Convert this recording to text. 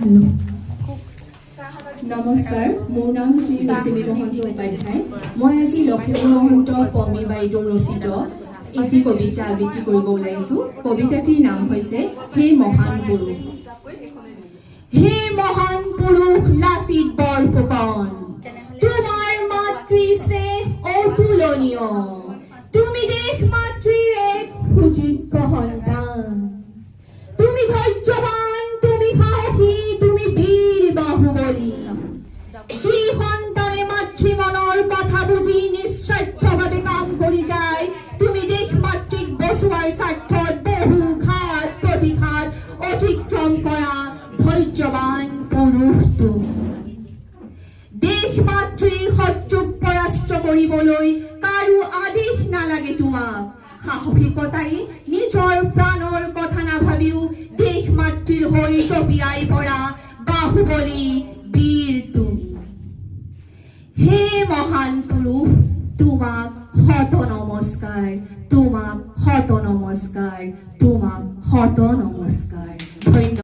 Hello' নমস্কাৰ, মোৰ নাম শ্ৰী ৰেচিমি মহন্ত উপাধ্যায়। মই আজি লখিমপুৰ মহন্ত পমী বাইদেউ ৰচিত এটি কবিতা আবৃত্তি কৰিব ওলাইছোঁ। কবিতাটিৰ নাম হৈছে হে মহান পুৰুষ। হে মহান পুৰুষ লাচিত বৰফুকন, তোমাৰ মাতৃস্নেহ অতুলনীয়। তুমি দেশ মাতৃৰ এক সুযোগ্য সন্তান। তুমি ধৈৰ্যৱান, তুমি সাহসী, তুমি বীৰ বাহুবলী। যি সন্তানে মাতৃ মনৰ কথা বুজি নিস্বাৰ্থভাৱে কাম কৰি যায়, তুমি দেশ মাতৃক বচোৱাৰ স্বাৰ্থত বহু ঘাত প্ৰতিঘাত অতিক্ৰম কৰা ধৈৰ্যৱান পুৰুষ তুমি। দেশ মাতৃৰ শত্ৰুক পৰাস্ত কৰিবলৈ কাৰো আদেশ নালাগে তোমাক। সাহসিকতাই নিজৰ প্ৰাণৰ কথা নাভাবিও দেশ মাতৃৰ হৈ জঁপিয়াই পৰা বাহুবলী বীৰ তুমি। হে মহান পুৰুষ, তোমাক শত নমস্কাৰ, তোমাক শত নমস্কাৰ, তোমাক শত নমস্কাৰ। ধন্যবাদ।